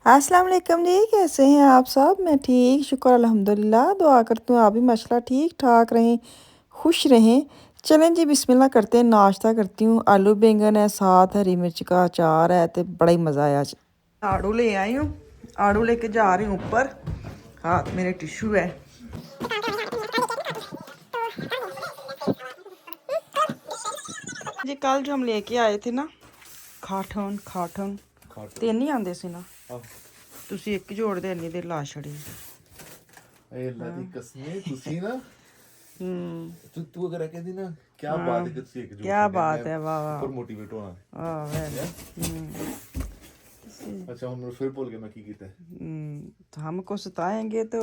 अस्सलाम वालेकुम जी, कैसे हैं आप सब? मैं ठीक, शुक्र अल्हम्दुलिल्लाह। दुआ करती हूँ आप भी माशाल्लाह ठीक ठाक रहें, खुश रहें। चलें जी, बिस्मिल्लाह करते हैं, नाश्ता करती हूँ। आलू बैंगन है, साथ हरी मिर्च का अचार है, तो बड़ा ही मज़ा आया आज। आड़ू ले आई हूँ, आड़ू लेके जा रही हूँ ऊपर। हाथ मेरे टिश्यू है जी। कल जो हम लेके आए थे ना, ਖਾਠਣ ਖਾਠਣ ਤਿੰਨ ਹੀ ਆਂਦੇ ਸੀ ਨਾ। ਤੁਸੀਂ ਇੱਕ ਜੋੜਦੇ ਇੰਨੀ ਦੇਰ ਲਾ ਛੜੀ। ਇਹ ਅੱਲਾ ਦੀ ਕਸਮ ਤੁਸੀਂ ਨਾ ਤੂੰ ਅਗਰ ਕਹਿੰਦੀ ਨਾ ਕੀ ਬਾਤ ਹੈ ਕਿ ਤੁਸੀਂ ਇੱਕ ਜੋੜ क्या बात है, वाह वाह, ਪਰ ਮੋਟੀਵੇਟ ਹੋਣਾ। वाह वेरी। अच्छा हम फिर बोल के मैं की ਕੀਤਾ तो हमको सताएंगे तो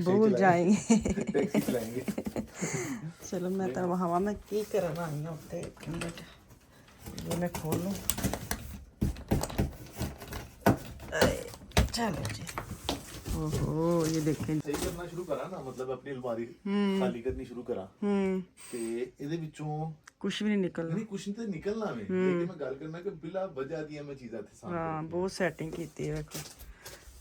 भूल जाएंगे। टैक्सी चलाएंगे। चलो मैं तो हवा में की करना आई हूँ उत्ते। एक मिनट, ये मैं खोल लूँ। चलो जी। ओहो, ये देखें। ਸਹੀ ਕਰਨਾ ਸ਼ੁਰੂ ਕਰਾਂ ਨਾ, ਮਤਲਬ ਆਪਣੀ ਅਲਮਾਰੀ ਖਾਲੀ ਕਰਨੀ ਸ਼ੁਰੂ ਕਰਾਂ ਤੇ ਇਹਦੇ ਵਿੱਚੋਂ कुछ भी नहीं निकलना। ਨਹੀਂ ਕੁਛ ਤਾਂ ਨਿਕਲਣਾ ਵੇ, ਲੇਕਿਨ ਮੈਂ ਗੱਲ ਕਰਨਾ ਕਿ ਬਿਲਾ ਵਜ੍ਹਾ ਦੀਆਂ ਮੈਂ ਚੀਜ਼ਾਂ ਇੱਥੇ ਸਾਹਮਣੇ ਹਾਂ, ਬਹੁਤ ਸੈਟਿੰਗ ਕੀਤੀ ਹੈ ਵੇਖੋ।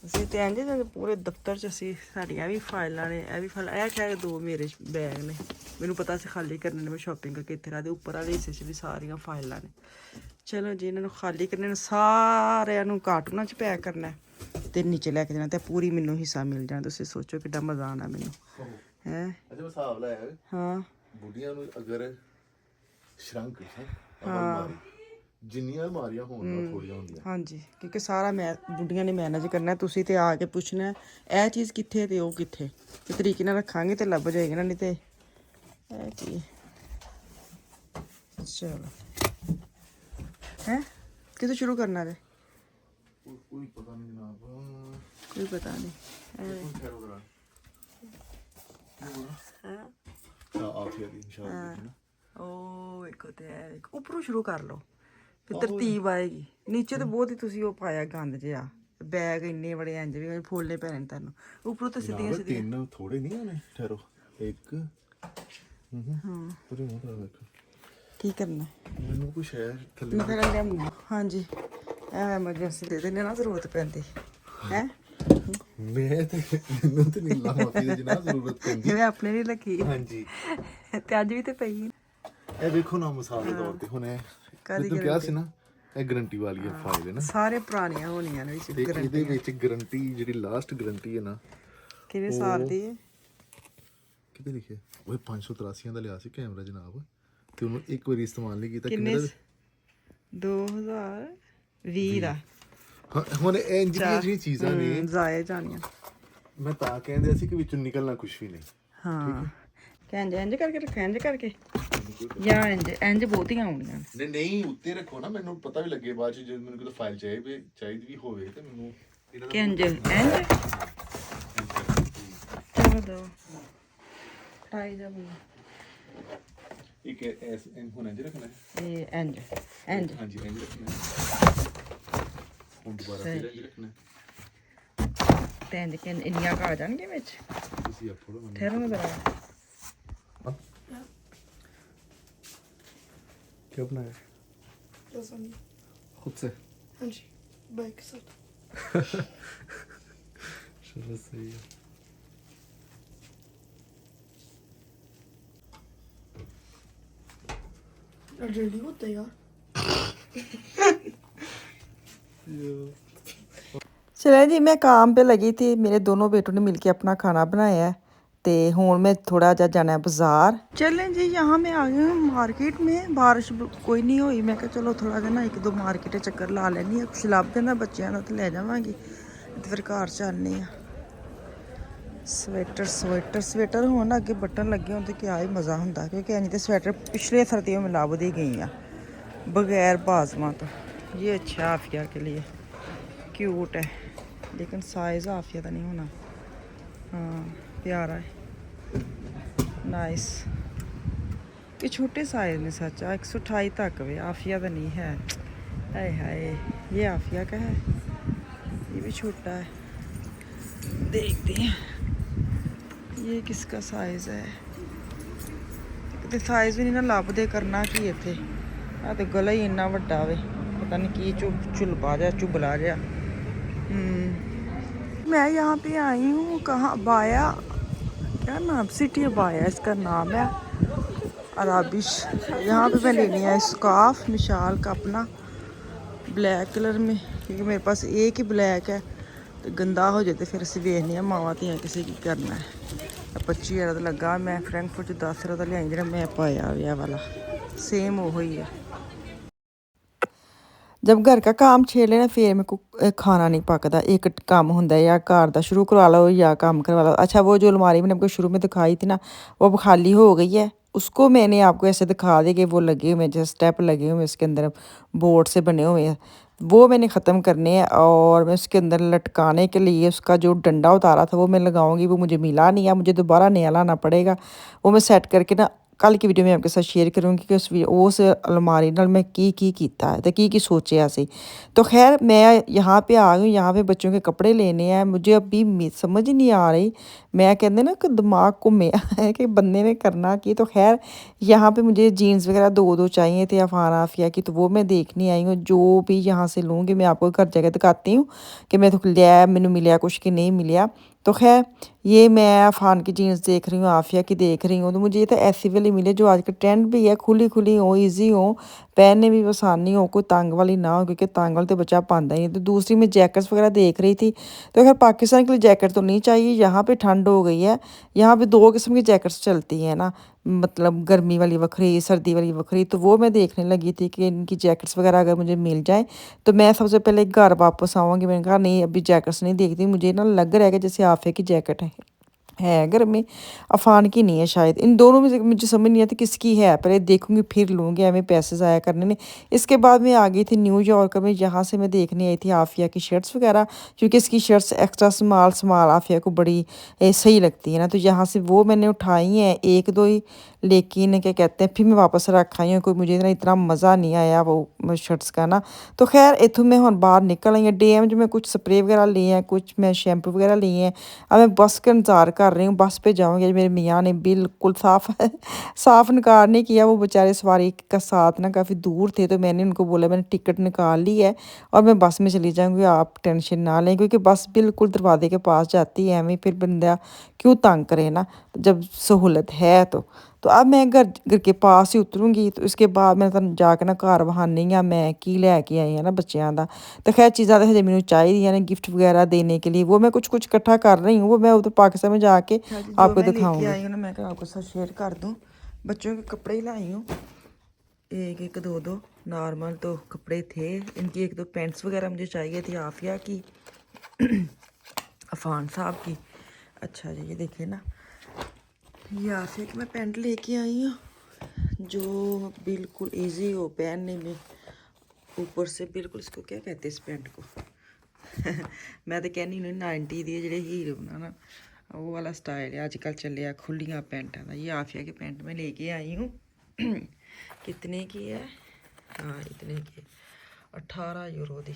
ਅਸੀਂ ਤੇ ਇੰਝ ਜਿਵੇਂ ਪੂਰੇ ਦਫ਼ਤਰ 'ਚ ਅਸੀਂ ਸਾਡੀਆਂ ਵੀ ਫਾਈਲਾਂ ਨੇ, ਇਹ ਵੀ ਫਾਈਲ, ਇਹ ਖੈਰ ਦੋ ਮੇਰੇ ਬੈਗ ਨੇ, ਮੈਨੂੰ ਪਤਾ ਸੀ ਖਾਲੀ ਕਰਨੇ ਨੇ, ਮੈਂ ਸ਼ਾਪਿੰਗ ਕਰਕੇ ਇੱਥੇ ਰੱਖਦੇ। ਉੱਪਰ ਵਾਲੇ ਹਿੱਸੇ 'ਚ ਵੀ ਸਾਰੀਆਂ ਫਾਈਲਾਂ ਨੇ। ਚਲੋ ਜੀ, ਇਹਨਾਂ ਨੂੰ ਖਾਲੀ ਕਰਨੇ ਨੂੰ ਸਾਰਿਆਂ ਨੂੰ ਕਾਰਟੂਨਾਂ 'ਚ ਪੈਕ ਕਰਨਾ ਤੇ ਨੀਚੇ ਲੈ ਕੇ ਜਾਣਾ ਤੇ ਪੂਰੀ ਮੈਨੂੰ ਹਿੱਸਾ ਮਿਲ ਜਾਣਾ। ਤੁਸੀਂ ਸੋਚੋ ਕਿੱਡਾ ਮਜ਼ਾ ਆਉਣਾ ਮੈਨੂੰ ਹੈ। ਅੱਛਾ ਮੈਂ ਹਿਸਾਬ ਲਾਇਆ ਹਾਂ, ਬੁੱਢੀਆਂ ਨੂੰ ਅਗਰ ਸ਼ਰੰਕ ਅਲਮਾਰੀ ਜਿੰਨੀਆਂ ਅਲਮਾਰੀਆਂ ਹੋਣ ਨਾਲ ਥੋੜੀਆਂ ਹੁੰਦੀਆਂ। ਹਾਂਜੀ, ਕਿਉਂਕਿ ਸਾਰਾ ਮੈਂ ਬੁੱਢੀਆਂ ਨੇ ਮੈਨੇਜ ਕਰਨਾ। ਤੁਸੀਂ ਤੇ ਆ ਕੇ ਪੁੱਛਣਾ ਇਹ ਚੀਜ਼ ਕਿੱਥੇ ਤੇ ਉਹ ਕਿੱਥੇ, ਤੇ ਤਰੀਕੇ ਨਾਲ ਰੱਖਾਂਗੇ ਤੇ ਲੱਭ ਜਾਏਗਾ ਨਾ, ਨਹੀਂ ਤੇ ਇਹ ਕੀ। ਚਲੋ ਹੈ, ਕਿਤੋਂ ਸ਼ੁਰੂ ਕਰਨਾ ਹੈ? ਕੋਈ ਪਤਾ ਨਹੀਂ ਜਨਾਬ, ਕੋਈ ਪਤਾ ਨਹੀਂ। ਆਫੀਆ ਦੀ ਇੰਸ਼ਾਅੱਲਾ। ਉਹ ਇੱਕ ਤੇ ਉੱਪਰੋਂ ਸ਼ੁਰੂ ਕਰ ਲਓ, ਫਿਰ ਤਰਤੀਬ ਆਏਗੀ। ਨੀਚੇ ਤਾਂ ਬਹੁਤ ਹੀ ਤੁਸੀਂ ਉਹ ਪਾਇਆ ਗੰਦ ਜਿਹਾ, ਬੈਗ ਇੰਨੇ ਬੜੇ ਇੰਜ ਵੀ ਫੋਲਣੇ ਪੈਣੇ ਤੁਹਾਨੂੰ। ਉੱਪਰੋਂ ਤਾਂ ਸਿੱਧੀਆਂ ਸਿੱਧੀਆਂ। ਤਿੰਨ ਥੋੜੇ ਨਹੀਂ ਆਣੇ, ਠਹਿਰੋ। ਇੱਕ ਪਰੇ ਮੋਟਾ ਵੇਖ ਕੀ ਕਰਨਾ ਮੈਨੂੰ ਕੁਛ ਹੈ ਥੱਲੇ। ਮੈਂ ਫਿਰ ਲਿਆਉਂਦੀ। ਹਾਂਜੀ, ਐਮਰਜੈਂਸੀ ਦੇ ਦਿੰਦੇ ਨਾ, ਜ਼ਰੂਰਤ ਪੈਂਦੀ ਹੈ। ਮੈਂ ਤੇ ਮੈਨੂੰ ਤੇ ਨਹੀਂ ਲਾਵਾਂ ਦੀ ਜਨਾਬ ਜ਼ਰੂਰਤ ਪੈਂਦੀ। ਮੈਂ ਆਪਣੇ ਲਈ ਲੱਗੀ। ਹਾਂਜੀ, ਤੇ ਅੱਜ ਵੀ ਤੇ ਪਈ। ਇਹ ਵੇਖੋ ਨਾ, ਮਿਸਾਲ ਦੇ ਤੌਰ ਤੇ ਹੁਣ ਇਹ ਤੂੰ ਕਿਹਾ ਸੀ ਨਾ, ਇਹ ਗਰੰਟੀ ਵਾਲੀ ਫਾਈਲ ਹੈ ਨਾ, ਸਾਰੇ ਪੁਰਾਣੀਆਂ ਹੋਣੀਆਂ ਨੇ ਵਿੱਚ। ਇਹਦੇ ਵਿੱਚ ਗਰੰਟੀ ਜਿਹੜੀ ਲਾਸਟ ਗਰੰਟੀ ਹੈ ਨਾ, ਕਿੰਨੇ ਸਾਲ ਦੀ ਹੈ? ਕਿਤੇ ਲਿਖਿਆ ਉਹ 583 ਦਾ ਲਿਆ ਸੀ ਕੈਮਰਾ ਜਨਾਬ, ਤੇ ਉਹਨੂੰ ਇੱਕ ਵਾਰੀ ਇਸਤੇਮਾਲ ਨਹੀਂ ਕੀਤਾ। ਕਿੰਨੇ? 2020 ਦਾ। ਹਾਂ, ਹੁਣ ਇਹ ਜਿਹੜੀਆਂ ਚੀਜ਼ਾਂ ਨੇ ਜ਼ਾਏ ਜਾਣੀਆਂ। ਮੈਂ ਤਾਂ ਕਹਿੰਦੇ ਸੀ ਕਿ ਵਿੱਚੋਂ ਨਿਕਲਣਾ ਕੁਛ ਵੀ ਨਹੀਂ। ਹਾਂ, ਕਹਿੰਦੇ ਇੰਜ ਕਰਕੇ ਰੱਖਿਆ, ਇੰਜ ਕਰਕੇ ਜਾਂ ਇੰਜ ਬਹੁਤੀਆਂ ਆਉਣੀਆਂ। ਨਹੀਂ ਨਹੀਂ, ਉੱਤੇ ਰੱਖੋ ਨਾ, ਮੈਨੂੰ ਪਤਾ ਵੀ ਲੱਗੇ ਬਾਅਦ ਚ ਜਦੋਂ ਮੈਨੂੰ ਕੋਈ ਫਾਈਲ ਚਾਹੀਦੀ ਵੀ ਹੋਵੇ ਤੇ ਮੈਨੂੰ ਇੰਜ ਇੰਜ। ਚਲੋ ਦੋ ਟਾਈ ਜਾ ਬਈ। ਇੱਕ ਐਸ ਐਨ ਹੁਣ ਇੰਜ ਰੱਖਣਾ ਹੈ। ਇਹ ਇੰਜ ਇੰਜ। ਹਾਂਜੀ ਇੰਜ ਰੱਖਣਾ ਹੈ। ਹੁਣ ਦੁਬਾਰਾ ਫਿਰ ਇੰਜ ਰੱਖਣਾ ਹੈ। ਤੇ ਇੰਜ ਕਿ ਇੰਨੀਆਂ ਆ ਜਾਣਗੇ ਵਿੱਚ। ਤੁਸੀਂ ਆਪ ਥੋੜਾ ਠਹਿਰੋ ਨਾ ਜ਼ਰਾ। क्या बनाया? खुद से? हाँ जी, बाइक के साथ। चलो सही है। जल्दी होता है यार। चले जी, मैं काम पे लगी थी। मेरे दोनों बेटों ने मिलके अपना खाना बनाया है। तो हूँ मैं थोड़ा जा जाना है बाजार। चलें जी, यहाँ मैं आ गई हूँ मार्केट में। बारिश कोई नहीं हुई, मैं कहा चलो थोड़ा जा ना एक दो मार्केट चक्कर ला लैनी। कुछ लभ जाता बच्चों का तो ले जावांगी, तो फिर घर चलने। स्वेटर होने अगे बटन लगे हों तो क्या ही मज़ा होंदा, क्योंकि नहीं तो स्वेटर पिछले सर्दियों में लभदी गई हैं बगैर बाजमा तो। ये अच्छा आफिया के लिए क्यूट है, लेकिन साइज़ आफिया का नहीं होना। हाँ, प्यारा है, नाइस। ये छोटे साइज़ ने सच, 128 तक वे। आफिया का नहीं है। हाय हाय, ये आफिया का है, ये भी छोटा है। देखते हैं ये किसका साइज़ है। तो साइज़ भी नहीं ना लभदे, करना की इत्थे। आ तो गला ही इन्ना वड्डा वे, पता नहीं की चुलबा जा चुबला जा। मैं यहाँ पे आई हूँ, कहाँ, बाया, क्या नाम, सिटी बाया इसका नाम है, अराबिश। यहाँ पे मैं लेनी है स्कार्फ मिशाल का अपना, ब्लैक कलर में, क्योंकि मेरे पास एक ही ब्लैक है, तो गंदा हो जाते फिर असी वेखने हैं मावा धियां किसी की करना है। 25,000 का लगा, मैं फ्रैंकफर्ट 10 का लियाई जो मैं पाया व्याह वाला, सेम वो ही है। जब घर का काम छेड़ लेना फिर मेरे को खाना नहीं पकता। एक काम होंदा है या घर का शुरू करवा लो या काम करवा लो। अच्छा वो जो अलमारी मैंने आपको शुरू में दिखाई थी ना, वो अब खाली हो गई है। उसको मैंने आपको ऐसे दिखा दी कि वो लगे हुए हैं, जैसे स्टेप लगे हुए हैं इसके अंदर, बोर्ड से बने हुए हैं, वो मैंने ख़त्म करने हैं। और मैं उसके अंदर लटकाने के लिए उसका जो डंडा उतारा था वो मैं लगाऊंगी, वो मुझे मिला नहीं है, मुझे दोबारा नया लाना पड़ेगा। वो मैं सेट करके ना कल की वीडियो में आपके साथ शेयर करूँगी कि उस अलमारी नाल मैं की कीता है तो की सोचा सी। तो खैर मैं यहाँ पे आ गई, यहाँ पे बच्चों के कपड़े लेने हैं। मुझे अभी समझ ही नहीं आ रही, मैं कहते ना कि दिमाग घूमया है कि बंदे ने करना की। तो खैर यहाँ पे मुझे जीन्स वगैरह दो चाहिए थे अफान आफिया की, तो वो मैं देखने आई हूँ। जो भी यहाँ से लूँगी मैं आपको घर जाकर दिखाती हूँ कि मैं तो लिया, मैंने मिलिया कुछ कि नहीं मिलिया। तो खैर ये मैं अफान की जीन्स देख रही हूँ, आफिया की देख रही हूँ, तो मुझे ये तो ऐसी वाली मिले जो आजकल ट्रेंड भी है, खुली खुली हो, ईजी हो, पहनने में भी आसानी हो, कोई तंग वाली ना हो, क्योंकि तंग वाली तो बच्चा पाता ही है। तो दूसरी मैं जैकेट्स वगैरह देख रही थी, तो खैर पाकिस्तान के लिए जैकेट तो नहीं चाहिए, यहाँ पे ठंड हो गई है। यहाँ पे 2 किस्म की जैकेट्स चलती हैं ना, मतलब गर्मी वाली वखरी, सर्दी वाली वखरी। तो वो मैं देखने लगी थी कि इनकी जैकेट्स वगैरह अगर मुझे मिल जाए तो मैं सबसे पहले घर वापस आऊँगी। मैंने कहा नहीं अभी जैकेट्स नहीं देखती, मुझे ना लग रहा है कि जैसे आफे की जैकेट है घर में, अफान की नहीं है शायद। इन दोनों में से मुझे समझ नहीं आती किसकी है, पहले देखूंगी फिर लूँगी, हमें पैसे ज़ाया करने में। इसके बाद मैं आ गई थी न्यूयॉर्क में, यहाँ से मैं देखने आई थी आफिया की शर्ट्स वगैरह, क्योंकि इसकी शर्ट्स एक्स्ट्रा स्मॉल स्मॉल आफिया को बड़ी सही लगती है ना। तो यहाँ से वो मैंने उठाई हैं, एक दो ही, लेकिन क्या कहते हैं फिर मैं वापस रख आई हूँ। कोई मुझे ना इतना मज़ा नहीं आया वो शर्ट्स का ना। तो खैर इतों मैं हम बाहर निकल आई हैं। डीएम जो मैं कुछ स्प्रे वगैरह लिए हैं, कुछ मैं शैम्पू वगैरह लिए हैं। अब मैं बस का इंतज़ार कर रही हूँ, बस पे जाऊँगी। मेरे मियाँ ने बिल्कुल साफ निकाल नहीं किया, वो बेचारे सवारी का साथ ना काफ़ी दूर थे, तो मैंने उनको बोला मैंने टिकट निकाल ली है और मैं बस में चली जाऊँगी, आप टेंशन ना लें, क्योंकि बस बिल्कुल दरवाजे के पास जाती है। हमें फिर बंदा क्यों तंग करे ना, जब सहूलत है तो अब मैं घर के पास ही उतरूँगी। तो इसके बाद मैं तुहानूं जाके ना घर वहानी आ मैं की लैके आई हाँ ना बच्चों का। तो खैर चीज़ां तो हजे मैनूं चाहिए ने गिफ्ट वगैरह देने के लिए, वो मैं कुछ इकट्ठा कर रही हूँ, वो मैं उधर पाकिस्तान में जाके आपको दिखाऊंगी। आई हूँ ना मैं आपको साथ शेयर कर दूँ। बच्चों के कपड़े ही लाई हूँ, एक एक दो नॉर्मल तो कपड़े थे इनकी, एक दो पैंट्स वगैरह मुझे चाहिए थी आफिया की, अफान साहब की। अच्छा जी ये देखिए ना, ये आफिया की मैं पैंट लेके आई हूँ जो बिल्कुल इजी हो पहनने में, ऊपर से बिल्कुल, इसको क्या कहते हैं इस पैंट को मैं तो कहनी हूँ 90 दी जो हीरो ना वो वाला स्टाइल है आजकल चलिया खुलियाँ पैंटा का। ये आफिया की पैंट मैं लेके आई हूँ कितने की है, हाँ इतने की, 18 यूरो दी,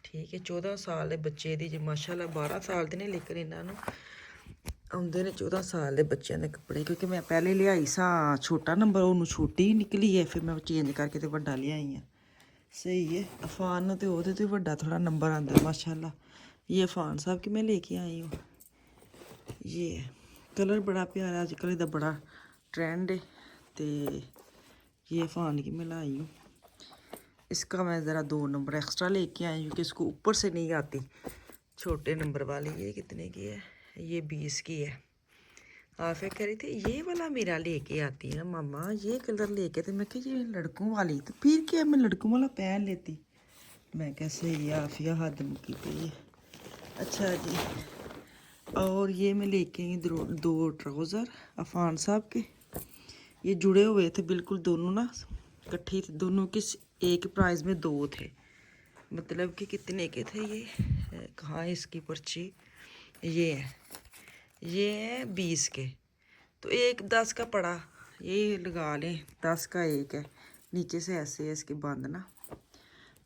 ठीक है। 14 साल के बच्चे दी जी माशाल्लाह, 12 साल के ने, लेकिन इन्होंने आउंदे ने 14 साल के बच्चों के कपड़े, क्योंकि मैं पहले लियाई सा छोटा नंबर, उन्होंने छोटी निकली है, फिर मैं चेंज करके तो बड़ा लियाई है। सही है, अफान तो वो तो बड़ा थोड़ा नंबर आता माशाल्लाह। ये अफान साहब की मैं लेके आई हूँ, ये कलर बड़ा प्यारा, आजकल इधर बड़ा ट्रेंड है। तो ये अफान की मैं लाई हूँ, इसका मैं ज़रा 2 नंबर एक्स्ट्रा लेके आई हूँ क्योंकि इसको ऊपर से नहीं आती, छोटे नंबर वाली। ये कितने की है, ये 20 की है। आफिया कह रही थी ये वाला मेरा लेके आती है ना मामा, ये कलर लेके, तो मैं कहा ये लड़कों वाली, तो फिर क्या मैं लड़कों वाला पहन लेती। मैं कैसे ये आफिया हद मुकी पई है। अच्छा जी, और ये मैं लेके आई 2 ट्राउज़र अफान साहब के, ये जुड़े हुए थे बिल्कुल, दोनों ना इकट्ठे थे, दोनों के एक प्राइस में 2 थे, मतलब कि कितने के थे ये, कहाँ है इसकी पर्ची, ये है 20 के, तो एक 10 का पड़ा, ये लगा लें 10 का एक है, नीचे से ऐसे है इसके बंद ना।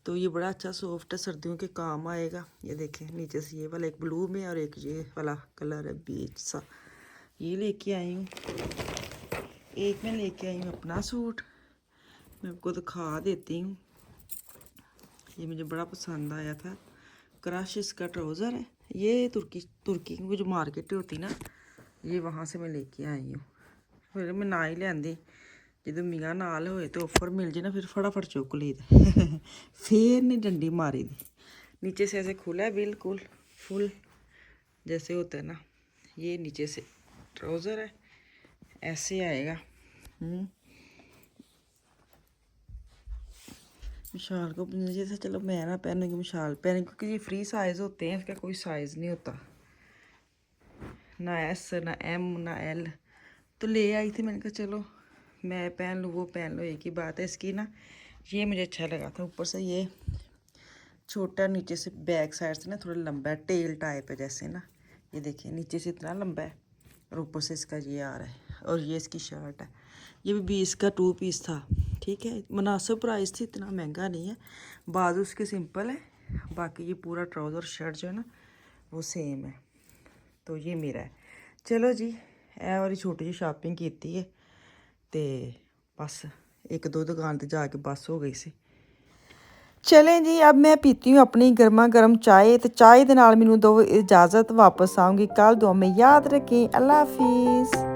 तो ये बड़ा अच्छा सॉफ्ट है, सर्दियों के काम आएगा। ये देखें नीचे से ये वाला एक ब्लू में और एक ये वाला कलर है बीच सा, ये लेके आई हूँ। एक मैं लेके आई हूँ अपना सूट, मैं आपको दिखा देती हूँ, ये मुझे बड़ा पसंद आया था, क्रश इसका ट्राउज़र है। ये तुर्की तुर्की की जो मार्केट होती ना, ये वहाँ से मैं लेके आई हूँ। फिर मैं ना ही लियांदी, ਜਦੋਂ ਮੀਆਂ ਨਾਲ ਹੋਏ तो ऑफर मिल जाए ना फिर फटाफट चुक ली फिर नहीं डंडी मारी दी। नीचे से ऐसे खुला है बिल्कुल फुल जैसे होता है ना, ये नीचे से ट्राउज़र है, ऐसे आएगा। विशाल को जैसे चलो मैं ना पहनूंगी, विशाल पहने क्योंकि ये फ्री साइज़ होते हैं, इसका कोई साइज़ नहीं होता, ना एस ना एम ना एल। तो ले आई थी, मैंने कहा चलो मैं पहन लूँ वो पहन लो, एक ही बात है। इसकी ना ये मुझे अच्छा लगा था, ऊपर से ये छोटा, नीचे से बैक साइड से ना थोड़ा लंबा है, टेल टाइप है जैसे ना, ये देखिए नीचे से इतना लंबा है और ऊपर से इसका ये आ रहा है। और ये इसकी शर्ट है, ये भी 20 का 2 पीस था, ठीक है, मुनासिब प्राइस थी, इतना महंगा नहीं है। बाजू उसके सिंपल है, बाकी ये पूरा ट्राउज़र शर्ट जो है ना वो सेम है। तो ये मेरा है। चलो जी ਇਹ ਵਾਰੀ छोटी जी शॉपिंग की है, तो बस एक दो दुकान पर जाके बस हो गई सी। चलें जी, अब मैं पीती हूँ अपनी गर्मा गर्म चाय, तो चाय के नाल मैनू दो इजाज़त, वापस आऊँगी कल। दुआ में याद रखें। अल्लाह हाफिज़।